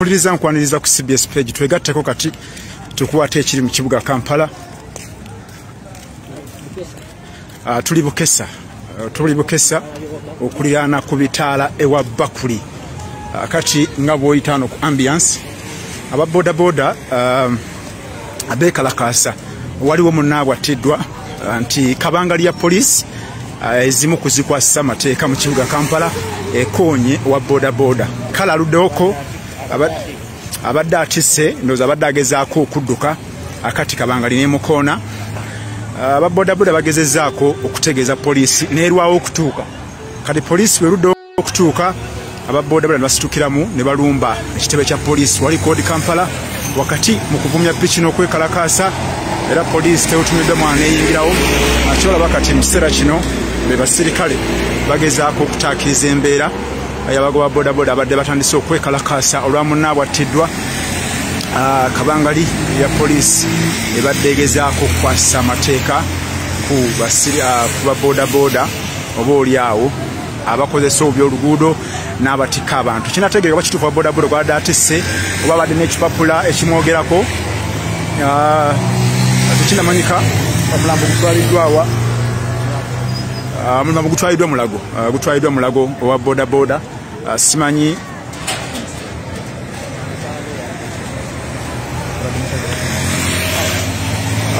Mpuliriza nkwaniriza ku CBS page twegatteko kati tukuwate ekiri mu kibuga Kampala. Tuli Bukesa okuliraana ku bitaala ewa Bakuli. Kati nga bw'oyitaano ku ambiance aba boda abeekalakaasa waliwo munnaabwe attiddwa nti kabanga lya poliisi ezimu kuzikwasa amateeka mu kibuga Kampala ekonye wa boda kala aluddewoko abadde atisse ndowooza abadde agezaako okudduka akati kabanga line mukoona aba boda bagezezzaako okutegeeza poliisi neerwawo okutuuka kati poliisi werudde okutuuka aba boda nebasitukiramu ne balumba ekitebe kya poliisi wali koodi Kampala wakati mu kuvumya piki n'okwekalakaasa era poliisi tewutumidde mwana eyingirawo akyolaba kati mu kiseera kino be basirikale bagezaako okutaakiriza embeera ayabagoba boda abadde batandise okwekalakaasa olwa munnaabwe attiddwa kabangali ya poliisi ebadde egezaako okukwasa amateeka ku baboda oba oliawo abakozesa obubi oluguudo n'abatika abantu kinategeeka bakituufu wa boda gwabadde atisse oba abadde n'ekipapula ekimwogerako tekinamanyika omulambo gutwaliddwawa omulambo gutwaliddwa mulago owa boda simanyi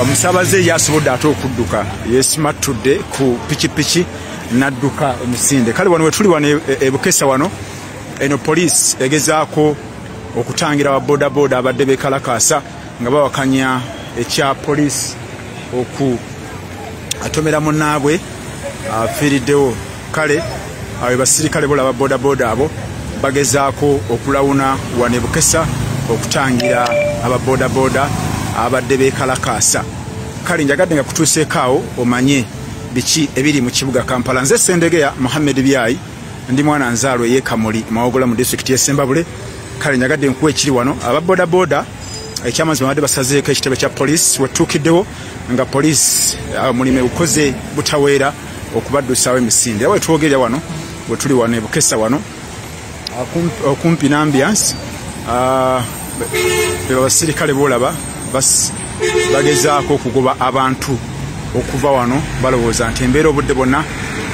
omusaabaze yasobodde ate okudduka yesimattudde ku pikipiki nadduka emisinde kale wano wetuli wano e Bukesa wano eno poliisi egezaako okutangira wa boda abadde beekalakaasa nga bawakanya ekya poliisi atomera munnaabwe afiiriddewo kale abo basirikale bolaba boda abo bagezaako okulawuna wano e Bukesa okutangira aba boda abadde beekalakaasa kale njagadde nga kutuuseekaawo omanye biki ebiri mu kibuga Kampala. Nze Sendegeya Mohamed Byayi ndi mwana nzaalwa eyekamuli mawogola mu district y'Essembabule. Kale njagadde nkuwa ekiri wano aba boda ekyamazima badde basazeeko ekitebe kya poliisi wetuukiddewo nga poliisi mulimu bukoze butaweera okubaddusawo emisinde awo etwogerera wano wetuli wano e Bukesa wano okumpi n'ambiance abasirikale bolaba bagezaako okugoba abantu okuva wano balowooza nti embeera obudde bonna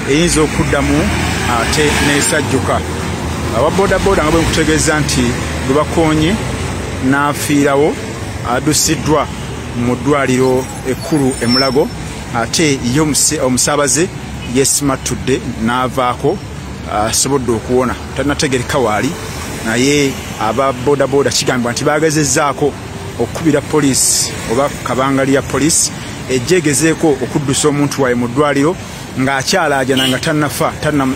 eyinza okuddamu ate n'esajjuka aba boda nga bwe nkutegeeza nti gwe bakoonye n'afiirawo addusiddwa mu ddwaliro ekkulu e Mulago ate ye omusaabaze yesimattudde n'avaako asobodde okuwona tannategereka waali naye aba boda kigambibwa nti bagezezzaako okukubira poliisi oba kabangali ya poliisi ejjegezeeko okuddusa omuntu waye mu ddwaliro ng'akyalaajana nga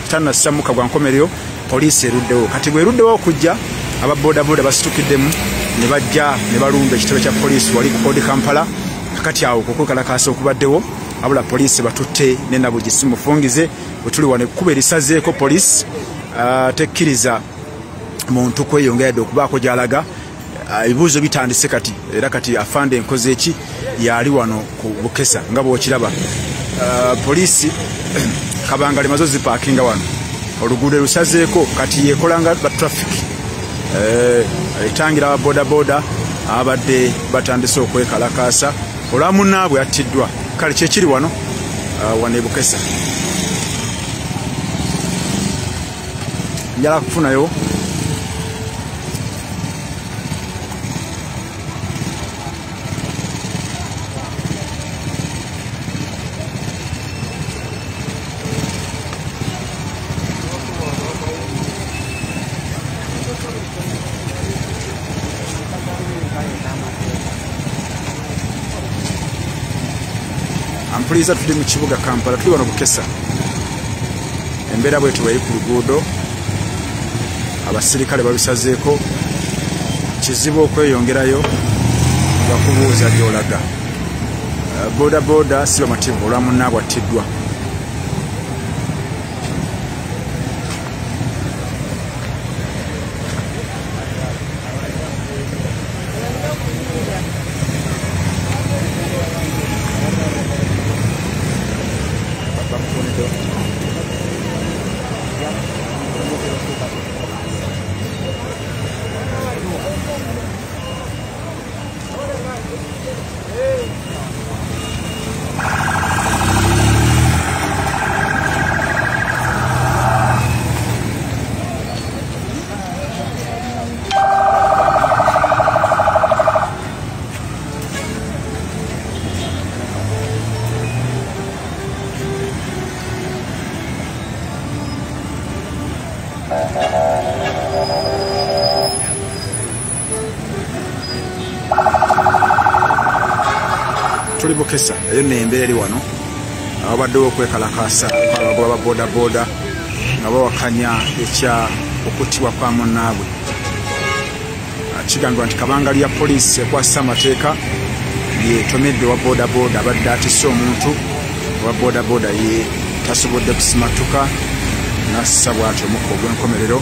tannassa muka gwa nkomerero poliisi eruddewo kati bweruddewo okujja aba boda basitukiddemu ne bajja ne balumba ekitebe kya poliisi wali ku koodi Kampala kakati awo okwekalakaasa okubaddewo abula poliisi batutte n'enabugisi mufungize bwetuli wano ekkuba erisazeeko poliisi tekkiriza muntu kweyongera okubaako gy'alaga ebibuuzo bitandise kati era kati afande enkoze eki yali wano ku Bukesa nga bw'okiraba poliisi kabanga mazo zipaakinga wano oluguudo lusazeeko kati yekolanga ba traffic etangira aba boda abadde batandise okwekalakaasa olwa munnaabwe attiddwa kale kyekiri wano e Bukesa njala kufunayo Mpuliriza tuli mu kibuga Kampala tuli wano Bukesa embeera bwetu bweri ku luguudo abasirikale balusazeeko kizibu okweyongerayo bakubuuza gy'olaga boda si bamativu olwa munnaabwe attiddwa tuli Bukesa eyo n'embeera eri wano abaddewo okwekalakaasa abagoba ba boda boda nga bawakanya ekya okuttibwa kwa munnaabwe. Kigambibwa nti kabangali ya poliisi ekwasisa amateeka yetomedde wa boda boda abadde atisse omuntu wa boda boda ye tasobodde kusimatuka nassa bw'atyo omukka ogw'enkomerero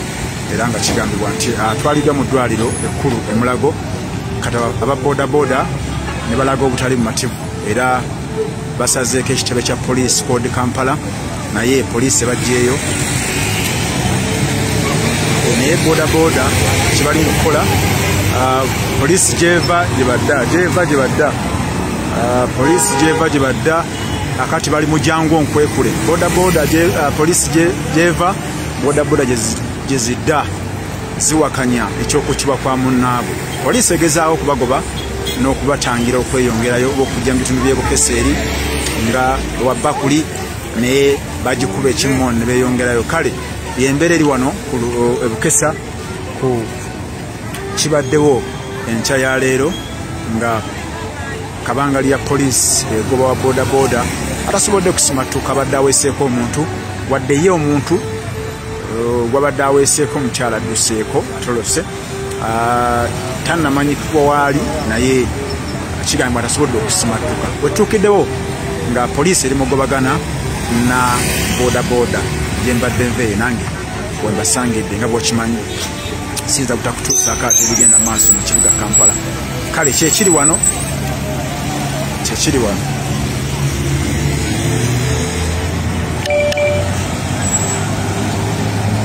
era nga kigambibwa nti atwaliddwa mu ddwaliro ekkulu e Mulago. Kati aba boda boda ne balaga obutali bumativu era basazeeko ekitebe kya poliisi kodi Kampala naye poliisi ebagyeyo naye boda boda kibali kukola poliisi gyeva gyebadda poliisi gyeva gyebadda akati bali mu jangu nkwekule boda boda poliisi gyeva boda boda gyezidda ziwakanya ekyokuttibwa kwa munnaabwe. Poliisi egezaawo okubagoba n'okubatangira okweyongerayo okujja mu bitundu by'e Bukesa eri nga Wabakuli naye bagikuba ekimu ne beeyongerayo. Kale yembeera eri wano ku Bukesa ku kibaddewo enkya ya leero nga kabangali ya poliisi egoba wa boda boda atasobodde kusimatuka abadde aweeseeko omuntu wadde ye omuntu gwabadde aweeseeko omukyala adduseeko atolose tannamanyikibwa waali naye kigambibwa atasobodde okusimatuka. Wetuukiddewo nga poliisi eri mugobagana na boda boda gyembadde nveeyo nange wembasangidde nga bwokimanyi siyinza butakutuusaako ate ebigenda maaso mu kibuga Kampala. Kale kyekiri wano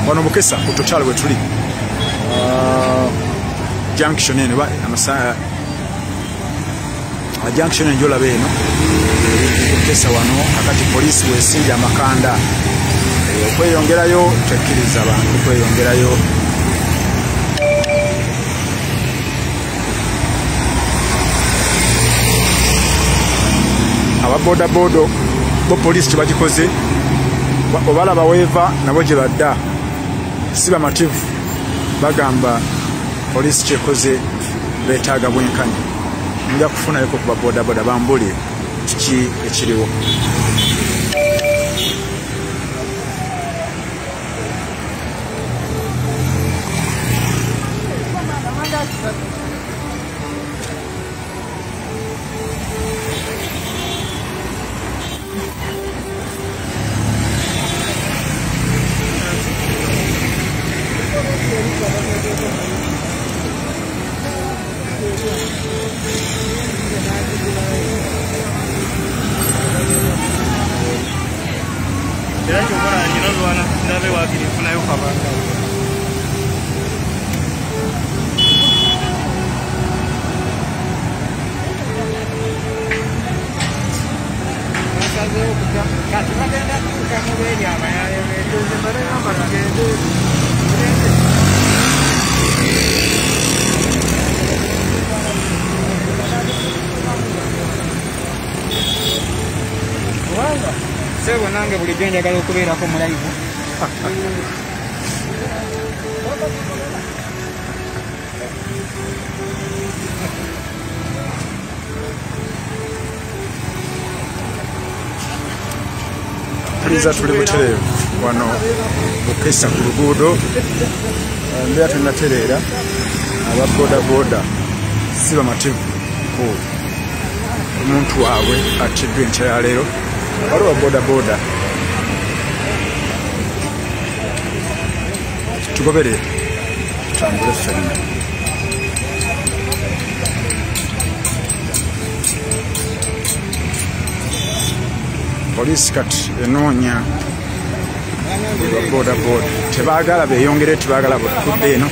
wano Bukesa ku total we tuli junction eno junction enjolaba eno Bukesa wano akati poliisi weesimbye amakanda okweyongerayo tekkiriza abantu kweyongerayo. Ababoda bodo bo poliisi kyebagikoze obalaba weeva nabo gye badda si bamativu bagamba poliisi kyekoze beetaaga bwenkanya. Nja kufunayoko ku baboda boda bambulire kiki ekiriwo. Sebo nange bulijjo njagala okubeerako mu live. Tuliza tuli butereevu wano Bukesa ku luguudo mbeera tunatereera aba boda boda si bamativu ku omuntu waabwe attiddwa enkya ya leero. Waliwo boda boda tugobere tutambule ffenna. Poliisi kati enoonya boda boda tebaagala beeyongere tebaagala bwekudde eno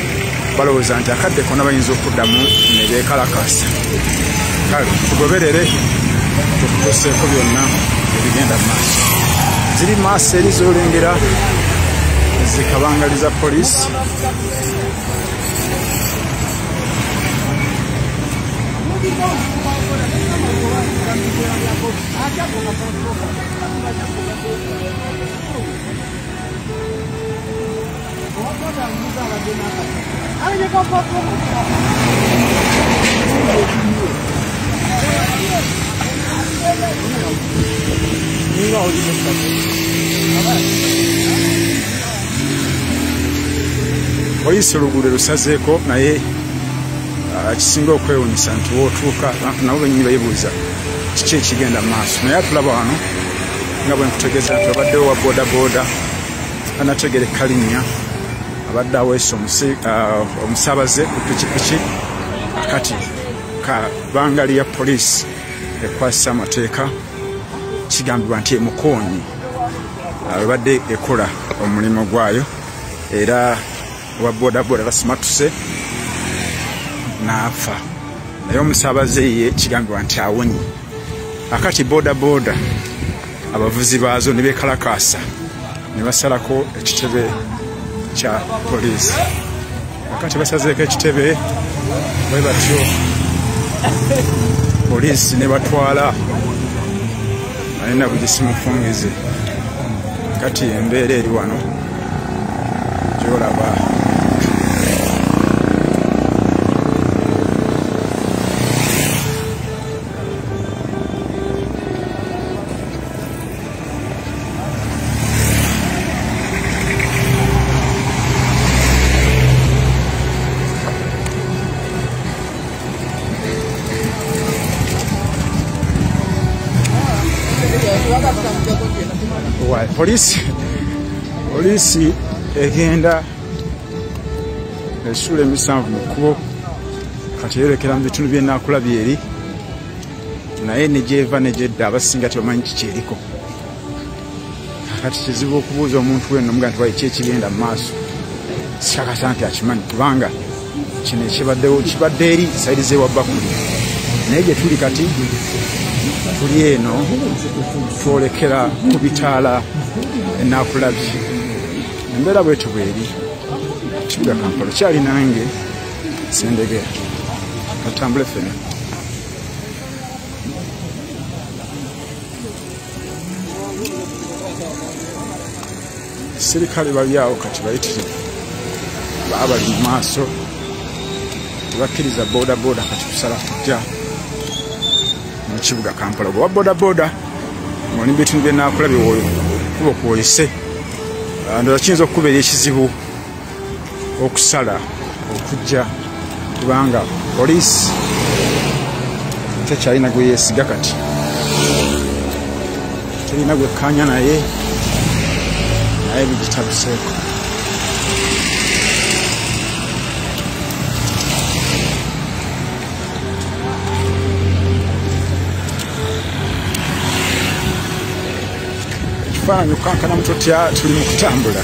balowooza nti akadde konna bayinza okuddamu ne beekalakaasa. Kale tugoberere tukuseeko byonna ebigenda mu maaso. Ziri maaso eri z'olengera zikabangaliza poliisi. Poliisi oluguudo lusazeeko naye kisinga okwewuunyisa nti wootuuka nabo bennyini beebuuza kiki ekigenda mu maaso naye atulaba wano nga bwe nkutegeeza nti wabaddewo wa boodabooda anategereka linnya abadde aweesa omusaabaze ku pikipiki akati kabangali ya poliisi ekwasisa amateeka kigambibwa nti emukoonyi ebadde ekola omulimu gwayo era owa boodabooda basimatuse n'afa naye omusaabaze ye kigambibwa nti awonye akati boodabooda abavuzi baazo ne beekalakaasa ne basalako ekitebe kya poliisi akati basazeeko ekitebe bwe batyo poliisi ne batwala naye nabugisimufungize kati embeera eri wano gyolaba poliisi egenda esula emisanvu mu kkubo kati yerekera mu bitundu by'enaakulabye eri naye ne gyeva ne gyedda abasinga tebamanyi kiki eriko kati kizibu okubuuza omuntu wenna omuga nti wayi ki ekigenda mu maaso sikakasa nti akimanyi kubanga kino ekibaddewo kibadde eri sayidi z'ewabbakuli naye gye tuli kati tuli eno twolekera ku bitaala enaakulabye embeera bwetyo bweri kibuga Kampala kyali nange Sendegera katambule fena sirikale bali awo kati bayitire baabali mu maaso tebakkiriza boodabooda kati kusala kujja mu kibuga Kampala gwe wa boodabooda ng'oli mu bitundu by'enaakulabye kuba okwoyise ndowooza kiyinza okukubeera ekizibu okusala okujja kubanga poliisi tekyalina gwe yeesiga kati terina gwe kkaanya naye bigitabuseeko ekifaananyi okukankanamu tutya tuli mu kutambula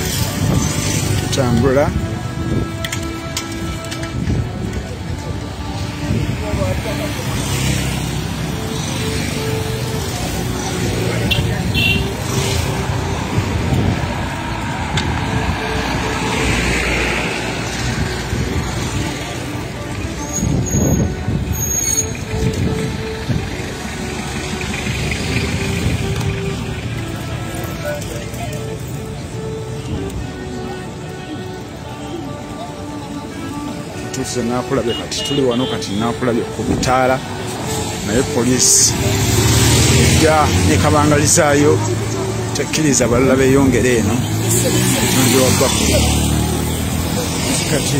tuuse naakulabye kati tuli wano kati naakulabye ku bitaala naye poliisi ejja nekabangalizaayo tekkiriza balala beeyongere eno ebitundu by'ewabbakuli kati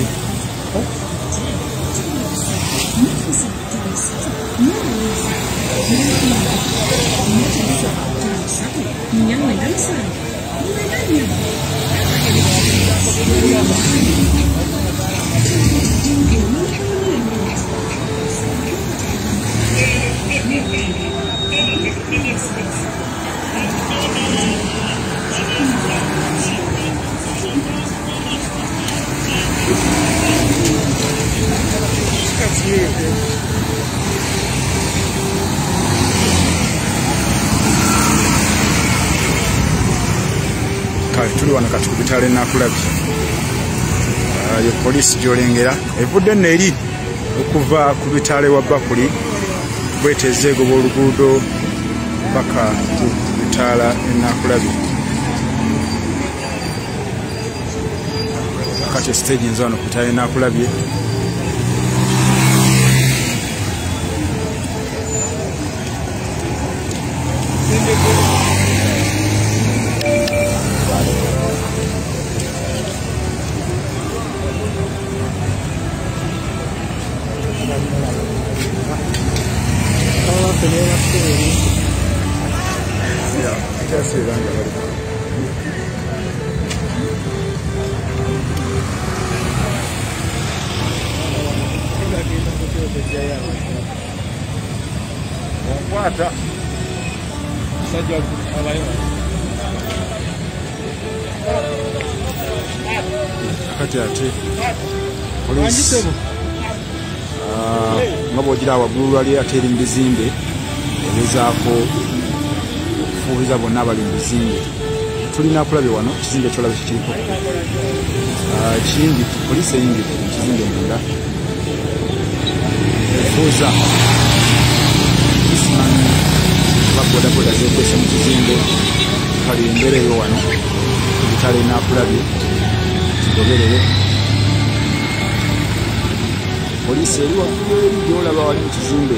kale tuli wano kati ku bitaala enaakulabye yo poliisi gy'olengera evudde nno eri okuva ku bitaala ewabbakuli bweteeza egoba oluguudo paka ku bitaala enaakulabye kati stage nzo wano ku bitaala enaakulabye Onkwata Sajja abayo. kati ate poliisi nga bw'ogira waggulu lwali ate eri mu bizimbe egezaako okufuubiza bonna abali mu bizimbe. Tulina kulabye wano ekizimbe ekyolabe kikiriko kiyingi, poliisi eyingidde mu kizimbe munda efuuza isimanyi babodaboda zekwese mu kizimbe. Kale embeera eyo wano ebitale nakulabye kigoberere. Poliisi eri waggulu eri gyolaba wali mu kizimbe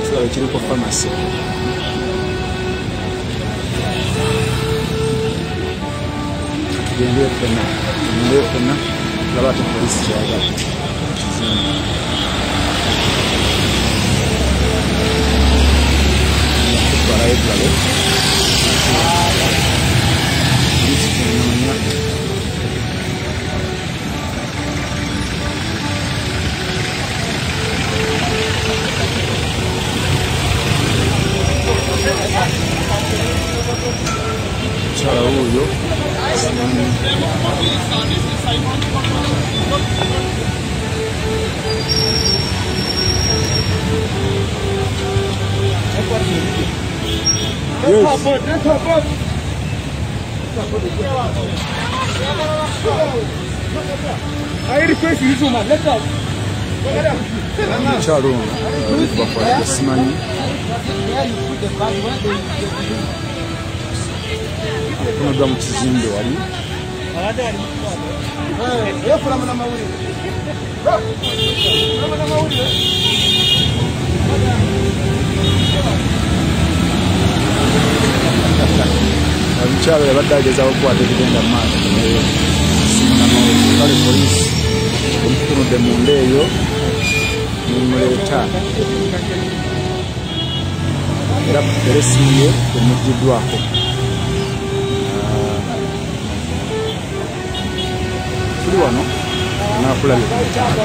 kiraba kiriko famasi. Tugendeye ffenna tulaba ate poliisi kyagala mu kizimbe. Tutwalayo tulabe poliisi kyenoonya. Mukyala wuuyo mukyala ono bakwatira simanyi akonodwa mu kizimbe wali omukyalo yabadde agezaako okukwata ebigenda mu maaso kale poliisi emutunudde munda eyo nemuleeta era essimu ye emuggiddwako. Tuli wano nakulabye ku mitaala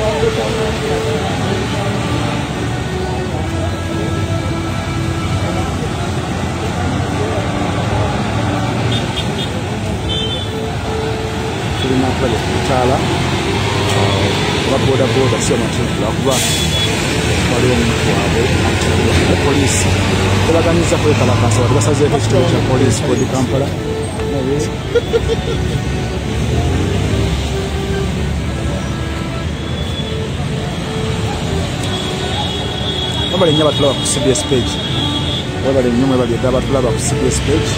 tulina kulabye ku mitaala oba bodaboda si amatuufu lwakuba waliwo omuntu waabwe amutekebwa poliisi tebaganyiza kwekalakasa wali basazeeko ekitebe kya poliisi kodi Kampala. Mwebale nnyo abatulaba ku CBS page, mwebale nnyo mwebale ddala abatulaba ku CBS page.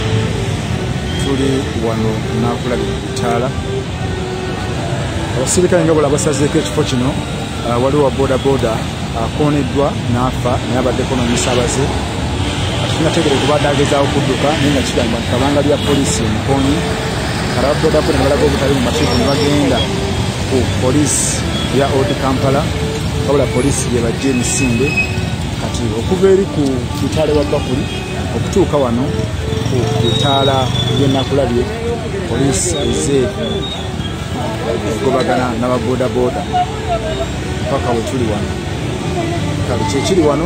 Tuli wano nakulabye ku bitaala. Abasirikale nga bw'olaba basazeeko ekifo kino, waliwo wa bodaboda akooneddwa n'afa naye abaddeko n'omusaabaze. Tunategere kubadde agezaawo kudduka naye nga kigamba nti kabanga lya poliisi emukoonyi. Kale aba bodaboda ne balaga obutali mu mateeka ne bagenda ku poliisi ya Old Kampala, wabula poliisi gye bajja emisinde. Kati okuva eri ku bitaala wa Bakuli okutuuka wano ku bitaala byenakulabye, poliisi ezze egobagana n'ababodaboda paka we tuli wano. Kale kyekiri wano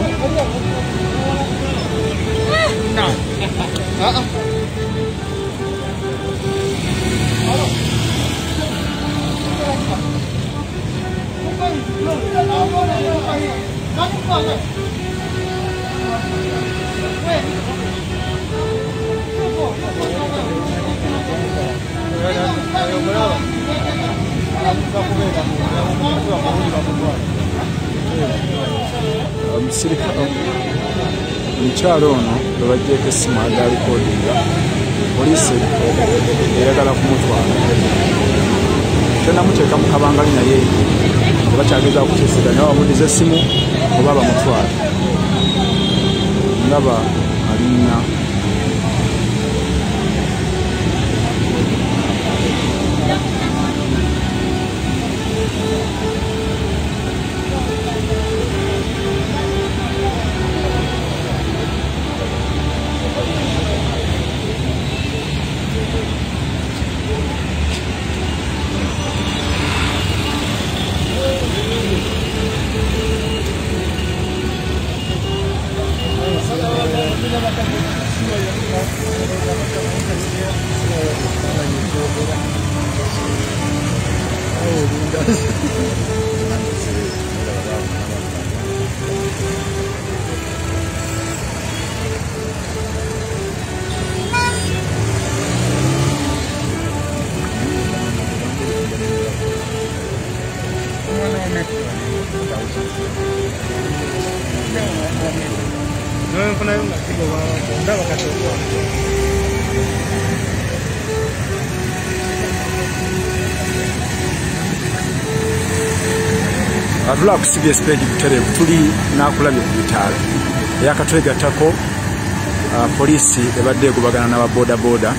omukyalo ono lwe bajjeeko essimu agalikodinga, poliisi eyagala kumutwala. Tenamuteeka mu kabangali naye tebakyagezaaku kuteeseganya oba bamudiza essimu oba bamutwala. Ndaba alinnya Atula ku CBS page buterevu tuli nakulabye ku bitaala yakatwegattako polisi ebadde egubagana n'ababoda boda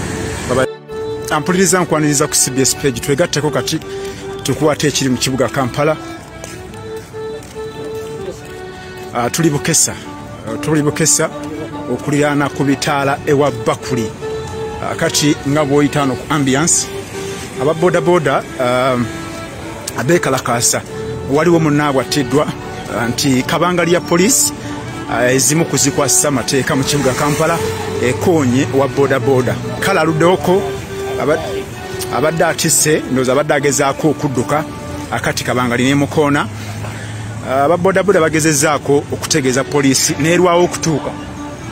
ampuliriza nkwaniriza ku CBS page twegatteko kati tukuwate ekiri mu kibuga Kampala. Tuli Bukesa okuliraana ku bitaala ewa Bakuli kati nga bw'oyitaano ku ambiance ababoda boda abeekalakaasa waliwo munnaabwe attiddwa nti kabanga lya polisi ezimu kuzikwasa amateeka mu kibuga Kampala ekonye wa boda boda kale aluddewoko abadde atisse ndowooza abadde agezaako okudduka akati kabanga lina emukoona ababoda boda bagezezzaako okutegeeza polisi neerwawo okutuuka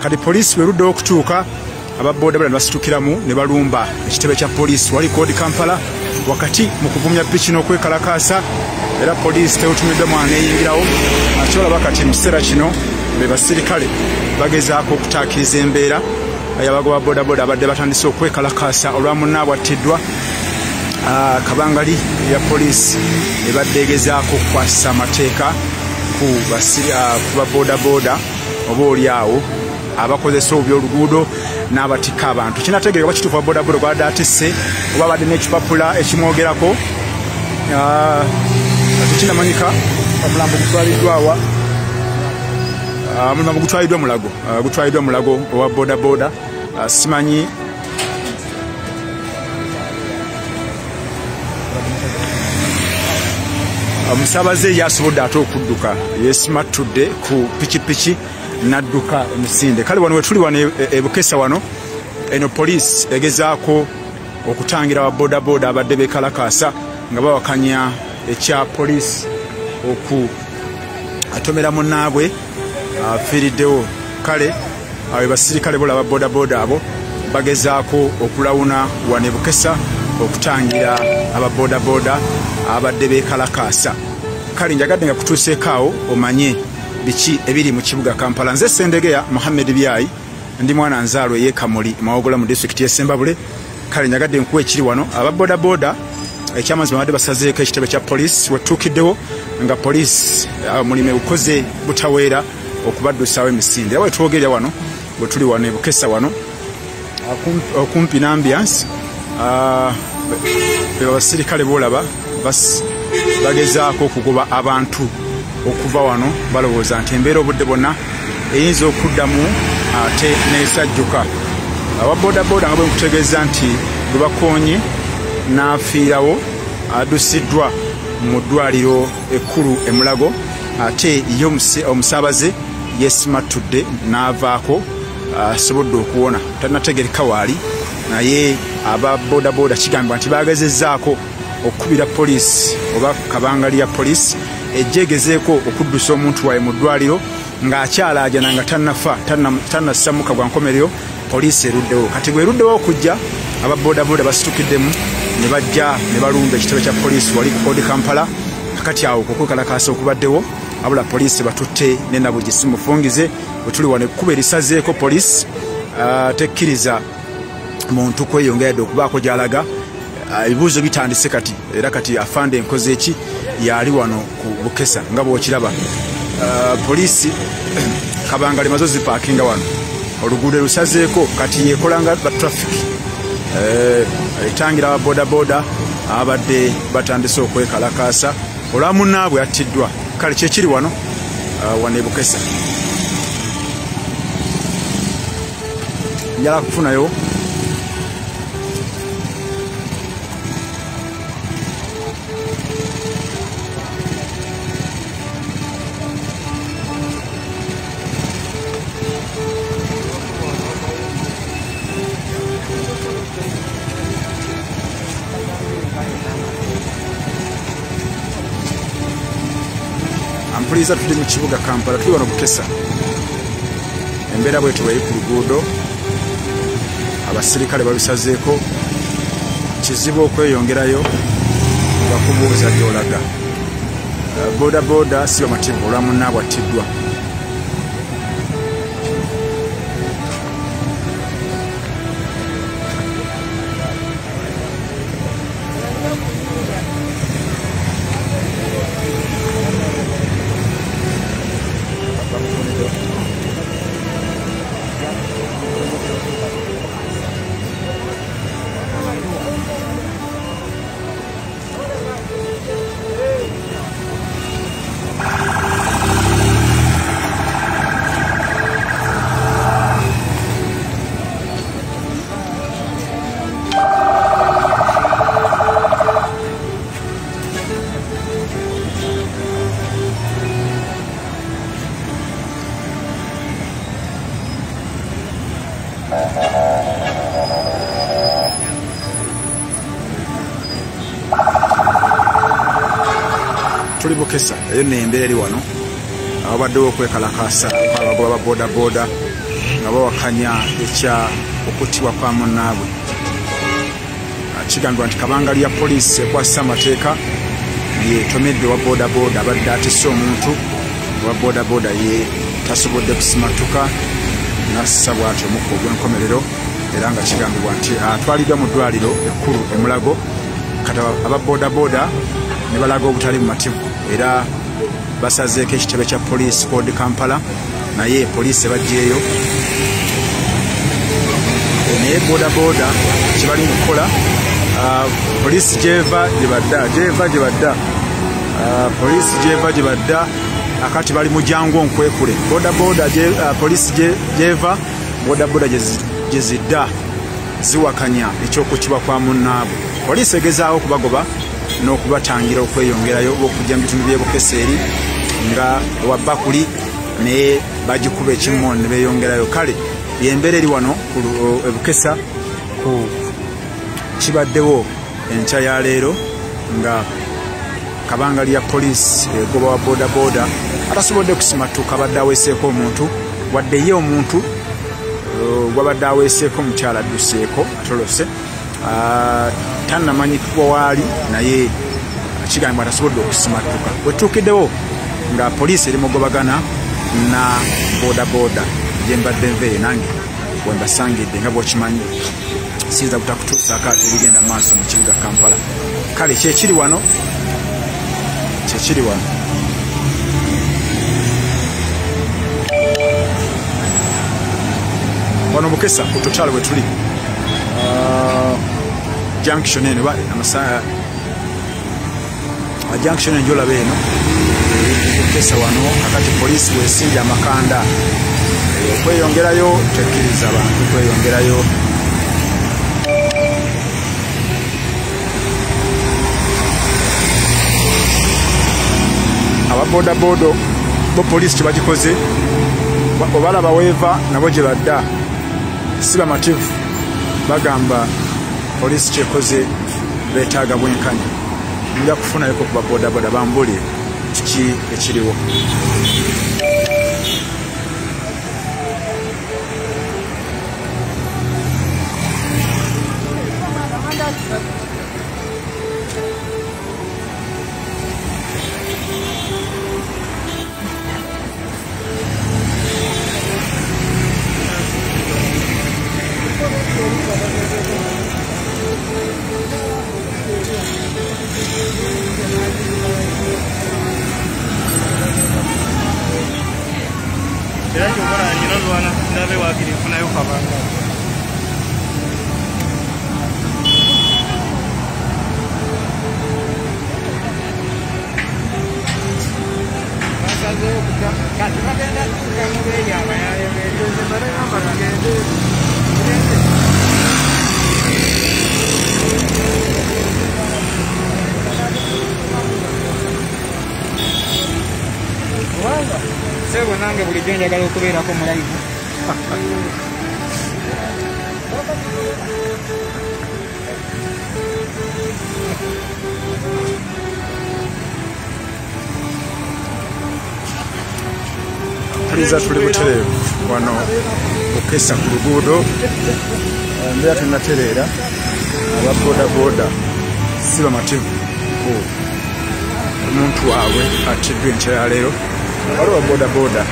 kati polisi bweruddewo okutuuka ababoda boda ne basitukiramu ne balumba ekitebe kya polisi wali koodi Kampala wakati mu kuvumya piki n'okwekalakaasa era polisi tewutumiddwa mwana eyingirawo akyolaba kati mu kiseera kino be basirikale bagezaako okutaakiriza embeera y'abagoba boda boda abadde batandise okwekalakaasa olwa munnaabwe attiddwa kabangali ya polisi ebadde egezaako okukwasa amateeka ku baboda boda oba oliawo abakozesa obyoluguudo n'abatika abantu kinategeereka oba kituufu boda boda gwabadde atisse oba abadde n'ekipapula ekimwogerako tekinamanyika omulambo gutwaliddwawa omulambo gutwaliddwa mulago owa boda boda simanyi omusaabaze yasobodde ate okudduka yesimattudde ku pikipiki nadduka emisinde kale wano wetuli wano ebukesa wano eno polisi egezaako okutangira ababoda boda abadde beekalakaasa nga bawakanya ekya polisi atomera munnaabwe afiiriddewo kale abe basirikale bolaba boda boda abo bagezaako okulawuna wano ebukesa okutangira ababoda boda abadde beekalakaasa kale njagadde nga kutuuseekaawo omanye biki ebiri mu kibuga Kampala. Nze Sendegeya Mohamed Byayi ndi mwana nzaalwa ey'Ekamuli Mawogola mu disitulikiti y'Essembabule kale njagadde nkuwa ekiri wano ababoda boda ekyamazima badde basazeeko ekitebe kya polisi wetuukiddewo nga polisi omulimu egukoze butaweera okubaddusaawo emisinde era wetwogerera wano bwe tuli wano ebukesa wano okumpi n'ambiance abasirikale boolaba bagezaako okugoba abantu okuva wano balowooza nti embeera obudde bwonna eyinza okuddamu ate n'esajjuka ababodaboda nga bwe nkutegeeza nti bwe bakoonye n'afiirawo addusiddwa mu ddwaliro ekkulu e Mulago ate ye omusaabaze yesimattudde n'avaako asobodde okuwona tannategereka waali naye ababodaboda kigambibwa nti bagezezzaako okukubira polisi oba kabangali ya polisi ejjegezeeko okuddusa omuntu waabwe mu ddwaliro ng'akyalaajana nga tannafa tannassamuka gwa nkomerero polisi eruddewo kati bweruddewo okujja ababodaboda basitukiddemu ne bajja ne balumba ekitebe kya polisi wali ku koodi Kampala kakati awo okwekalakaasa okubaddewo abula polisi batutte ne Nabugisi mufungize bwe tuli wano ekkuba erisazeeko polisi tekkiriza muntu kweyongeredde okubaako gy'alaga ebibuuzo bitandise kati era kati afande enkoze eki yali wano ku Bukesa nga bw'okiraba polisi kabangali mazo zipaakinga wano oluguudo lusazeeko kati yekolanga batrafiki etangira ababodaboda abadde batandise okwekalakaasa olwa munnaabwe attiddwa kale kyekiri wano wano e Bukesa njala kufunayo mpuliriza tuli mu kibuga Kampala, tuli wano Bukesa. Embeera bwetyo bweri ku luguudo, abasirikale babisazeeko, kizibu okweyongerayo bakubuuza gy'olaga. Bodaboda si bamativu olwa munnaabwe attiddwa. Tuli Bukesa, eyo n'embeera eri wano ababaddewo okwekalakaasa abagoba ba bodaboda nga bawakanya ekya okuttibwa kwa munnaabwe. Kigambibwa nti kabanga lya poliisi ekwasisa amateeka yeetomedde wa bodaboda abadde atisse omuntu, owa bodaboda ye tasobodde kusimatuka nassa bw'atyo omukka ogw'enkomerero, era nga kigambibwa nti atwaliddwa mu ddwaliro ekkulu e Mulago. Kati aba bodaboda ne balaga obutali bumativu era basazeeko ekitebe kya poliisi kodi Kampala, naye poliisi ebajjeeyo. Naye bodaboda kyebali mu kukola, poliisi gyeva gyebadda poliisi gyeva gyebadda akati bali mu jangu onkwekule. Bodaboda poliisi gyeva, bodaboda gyezidda ziwakanya ekyokuttibwa kwa munnaabwe. Poliisi egezaawo okubagoba n'okubatangira okweyongerayo okujja mu bitundu by'e Bukesa eri nga wabbakuli naye bagikuba ekimmo ne beeyongerayo. Kale yembeera eri wano e Bukesa ku kibaddewo enkya ya leero nga kabanga lya poliisi egoba wa bodaboda atasobodde kusimatuka, abadde aweeseeko omuntu, wadde ye omuntu gwabadde aweeseeko omukyala adduseeko atolose, tannamanyikibwa waali, naye kigambibwa atasobodde okusimatuka. Wetuukiddewo nga poliisi eri mugobagana na bodaboda gyembadde nveeyo nange wembasangidde nga bw'okimanyi siyinza butakutuusaako ate ebigenda maaso mu kibuga Kampala. Kale kyekiri wano wano Bukesa ku tutalo wetuli junction eno junction enjolaba eno Bukesa wano akati poliisi weesimbye amakanda okweyongerayo, tekkiriza abantu kweyongerayo. Ababodaboda bo poliisi kyebagikoze obalaba weeva nabo gye badda si bamativu, bagamba poliisi kyekoze beetaaga bwenkanya. Nja kufunayoko ku babodaboda bambulye kiki ekiriwo. Era kyokora nyina lwana ndabe wakiri funayo kabanga. Basaze okuta kati bagenda kukamube yaba yayo ngeze bare namba ngeze. Wanga sebo nange bulijjo njagala okubeerako mu live. mpuliriza tuli butereevu wano okessa ku luguudo mbeera tennatereera aba bodaboda si bamativu ku omuntu waabwe attiddwa enkya ya leero waliwo bodaboda